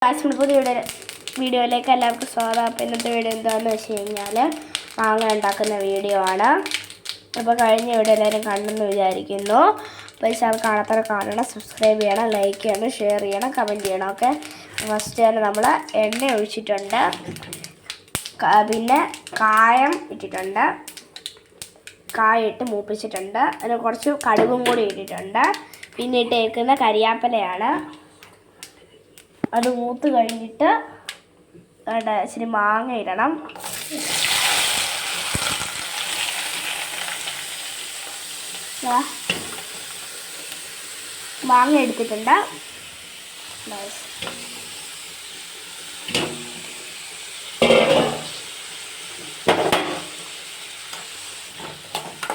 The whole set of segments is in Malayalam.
പുതിയ വീഡിയോയിലേക്ക് എല്ലാവർക്കും സ്വാഗതം. അപ്പോൾ ഇന്നത്തെ വീഡിയോ എന്താണെന്ന് വെച്ച് കഴിഞ്ഞാൽ മാങ്ങ ഉണ്ടാക്കുന്ന വീഡിയോ ആണ്. അപ്പോൾ കഴിഞ്ഞ വീഡിയോ എല്ലാവരും കണ്ടെന്ന് വിചാരിക്കുന്നു. അപ്പോൾ ചാനൽ കാണാത്തവരെ കാണണം, സബ്സ്ക്രൈബ് ചെയ്യണം, ലൈക്ക് ചെയ്യണം, ഷെയർ ചെയ്യണം, കമൻറ്റ് ചെയ്യണം. ഓക്കെ, ഫസ്റ്റ് തന്നെ നമ്മൾ എണ്ണ ഒഴിച്ചിട്ടുണ്ട്, പിന്നെ കായം ഇട്ടിട്ടുണ്ട്, കായിട്ട് മൂപ്പിച്ചിട്ടുണ്ട്, അതിന് കുറച്ച് കടുകും കൂടി ഇട്ടിട്ടുണ്ട്. പിന്നെ ഇട്ടേക്കുന്ന കരിയാപ്പലയാണ്. അത് മൂത്ത് കഴിഞ്ഞിട്ട് ഇച്ചിരി മാങ്ങ ഇടണം. മാങ്ങ എടുത്തിട്ടുണ്ട്.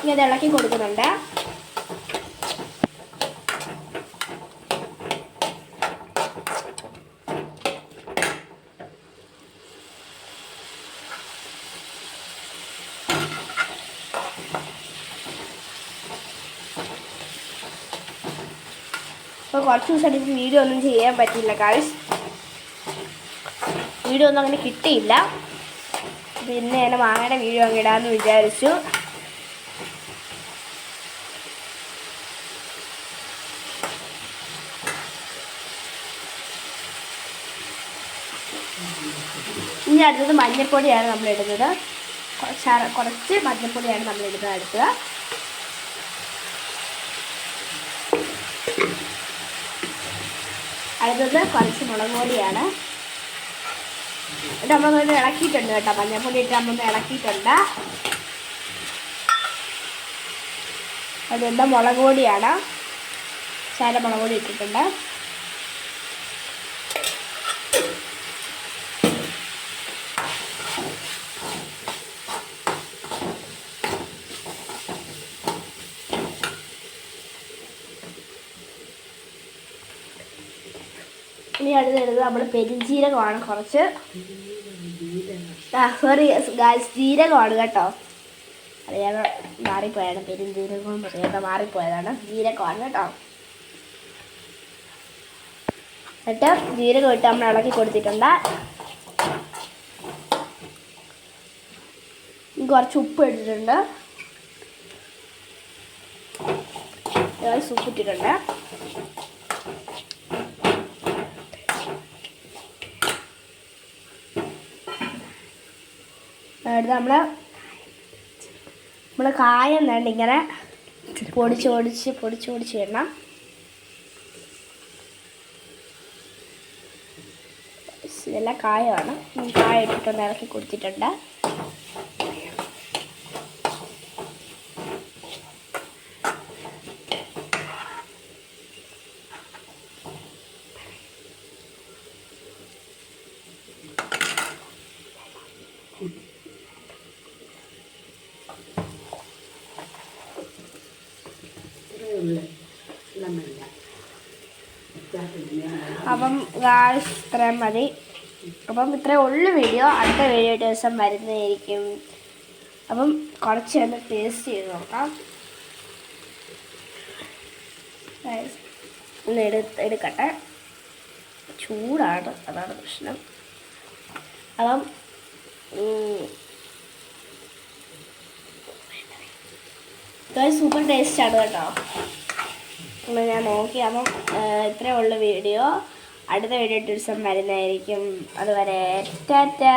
ഇനി അത് ഇളക്കി കൊടുക്കുന്നുണ്ട്. അപ്പോൾ കുറച്ച് ദിവസമായിട്ട് വീഡിയോ ഒന്നും ചെയ്യാൻ പറ്റില്ല ഗായ്സ്. വീഡിയോ ഒന്നും അങ്ങനെ കിട്ടിയില്ല. പിന്നെ ഞാൻ മാങ്ങയുടെ വീഡിയോ അങ്ങ് ഇടാമെന്ന് വിചാരിച്ചു. ഇനി അടുത്തത് മഞ്ഞൾപ്പൊടിയാണ് നമ്മൾ ഇടുന്നത്. കുറച്ച് മഞ്ഞൾപ്പൊടിയാണ് നമ്മൾ ഇടുന്നത്. അടുത്തത് കുറച്ച് മുളക് പൊടിയാണ്. ഇത് നമ്മളൊന്ന് ഇളക്കിയിട്ടുണ്ട് കേട്ടോ. മഞ്ഞൾപ്പൊടി ഇട്ട് നമ്മളൊന്ന് ഇളക്കിയിട്ടുണ്ട്. അതെന്താ മുളക് പൊടിയാണ്, മുളക് പൊടി ഇട്ടിട്ടുണ്ട്. ഇനി അടുത്തത് നമ്മൾ പെരുംജീരകമാണ്. കുറച്ച് ജീരകമാണ് കേട്ടോ. അറിയാതെ മാറിപ്പോയാണ്. പെരുംജീരകവും പറയാതെ മാറിപ്പോയതാണ്. ജീരകമാണ് കേട്ടോ. എന്നിട്ട് ജീരകം ഇട്ട് നമ്മൾ ഇളക്കി കൊടുത്തിട്ടുണ്ട്. കുറച്ച് ഉപ്പ് ഇട്ടിട്ടുണ്ട്. ഉപ്പ് ഇട്ടിട്ടുണ്ട്. നമ്മൾ കായം വേണ്ട ഇങ്ങനെ പൊടിച്ച് ഇടണം. ഇതെല്ലാം കായമാണ്. കായ ഇട്ടിട്ടൊന്ന് ഇറക്കി കൊടുത്തിട്ടുണ്ട്. അപ്പം ഇത്രയും മതി. അപ്പം ഇത്രയും ഉള്ളു വീഡിയോ. അടുത്ത വീഡിയോ ദിവസം വരുന്നതായിരിക്കും. അപ്പം കുറച്ച് ഒന്ന് ടേസ്റ്റ് ചെയ്ത് നോക്കാം. ഒന്ന് എടുക്കട്ടെ. ചൂടാണ്, അതാണ് പ്രശ്നം. അപ്പം സൂപ്പർ ടേസ്റ്റാണ് കേട്ടോ. ഞാൻ നോക്കി. അപ്പം ഇത്രയേ ഉള്ളു വീഡിയോ. അടുത്ത വീഡിയോ ദിവസം വരുന്നതായിരിക്കും. അതുവരെ ടാറ്റാ.